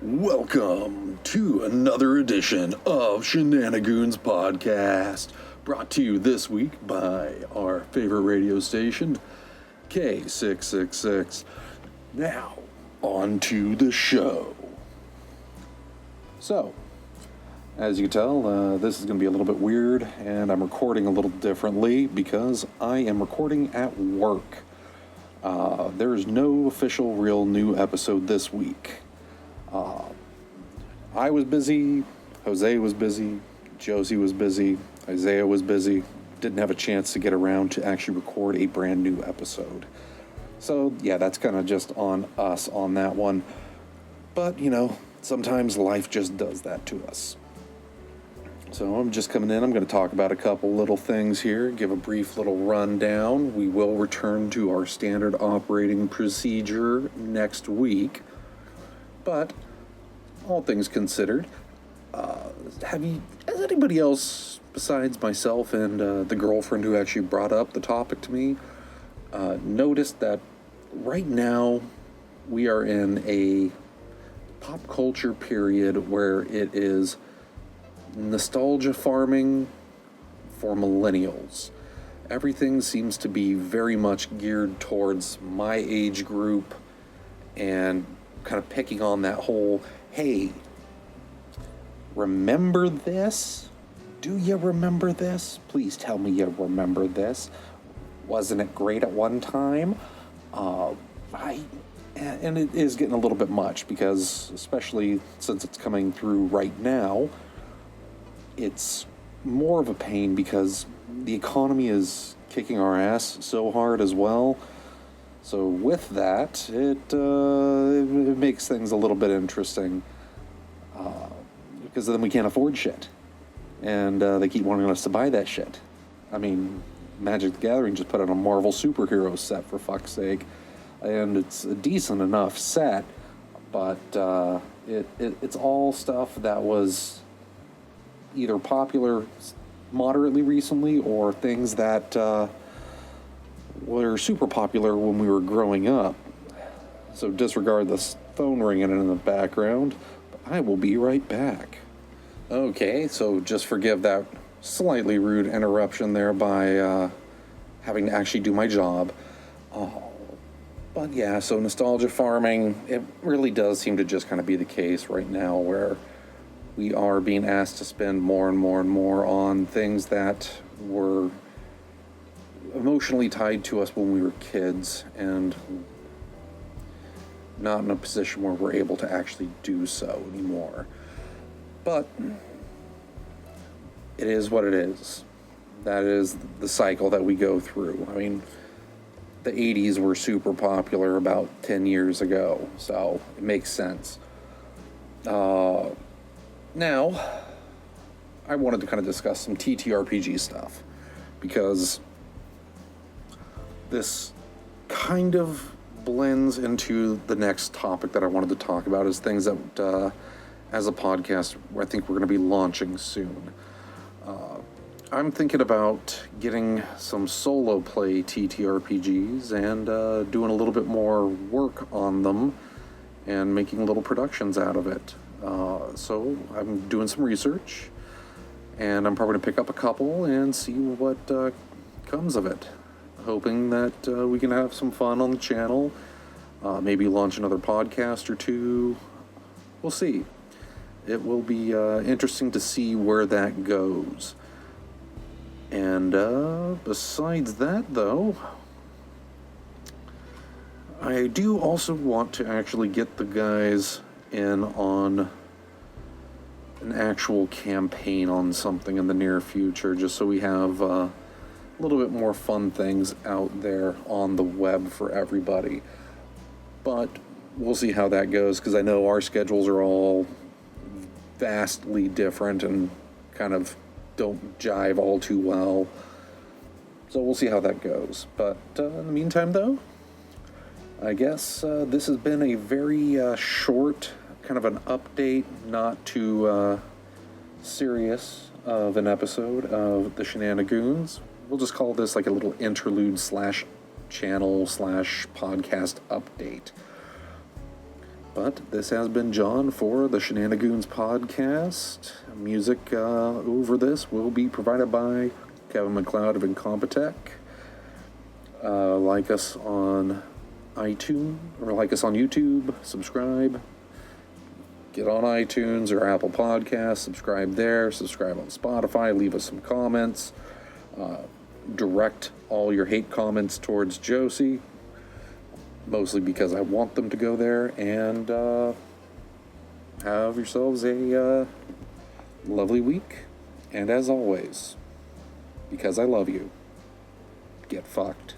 Welcome to another edition of Shenanigoons Podcast, brought to you this week by our favorite radio station, K666. Now, on to the show. So, as you can tell, this is going to be a little bit weird, and I'm recording a little differently because I am recording at work. There is no official real new episode this week. I was busy, Jose was busy, Josie was busy, Isaiah was busy. Didn't have a chance to get around to actually record a brand new episode. So, yeah, that's kind of just on us on that one. But, sometimes life just does that to us. So I'm just coming in. I'm going to talk about a couple little things here, give a brief little rundown. We will return to our standard operating procedure next week. But all things considered, has anybody else besides myself and the girlfriend who actually brought up the topic to me noticed that right now we are in a pop culture period where it is nostalgia farming for millennials. Everything seems to be very much geared towards my age group and kind of picking on that whole, hey, remember this? Do you remember this? Please tell me you remember this. Wasn't it great at one time? And it is getting a little bit much because, especially since it's coming through right now, it's more of a pain because the economy is kicking our ass so hard as well. So with that, it makes things a little bit interesting because then we can't afford shit. And they keep wanting us to buy that shit. I mean, Magic the Gathering just put out a Marvel superhero set, for fuck's sake. And it's a decent enough set, but it's all stuff that was either popular moderately recently or things that were super popular when we were growing up. So disregard the phone ringing in the background. I will be right back. Okay, so just forgive that slightly rude interruption there by having to actually do my job. But yeah, so nostalgia farming, it really does seem to just kind of be the case right now where we are being asked to spend more and more and more on things that were emotionally tied to us when we were kids and not in a position where we're able to actually do so anymore. But it is what it is. That is the cycle that we go through. I mean, the 80s were super popular about 10 years ago, so it makes sense. Now, I wanted to kind of discuss some TTRPG stuff because this kind of blends into the next topic that I wanted to talk about is things that, as a podcast, I think we're going to be launching soon. I'm thinking about getting some solo play TTRPGs and doing a little bit more work on them and making little productions out of it. So I'm doing some research and I'm probably going to pick up a couple and see what comes of it. Hoping that we can have some fun on the channel, maybe launch another podcast or two. We'll see. It will be interesting to see where that goes. And besides that, though, I do also want to actually get the guys in on an actual campaign on something in the near future, just so we have a little bit more fun things out there on the web for everybody. But we'll see how that goes, because I know our schedules are all vastly different and kind of don't jive all too well. So we'll see how that goes. But in the meantime, though, I guess this has been a very short, kind of an update, not too serious of an episode of the Shenanigoons. We'll just call this like a little interlude / channel / podcast update. But this has been John for the Shenanigoons podcast. Music over this will be provided by Kevin MacLeod of Incompetech. Like us on iTunes, or like us on YouTube, subscribe. Get on iTunes or Apple Podcasts, subscribe there, subscribe on Spotify, leave us some comments. Direct all your hate comments towards Josie, mostly because I want them to go there, and have yourselves a lovely week. And as always, because I love you, get fucked.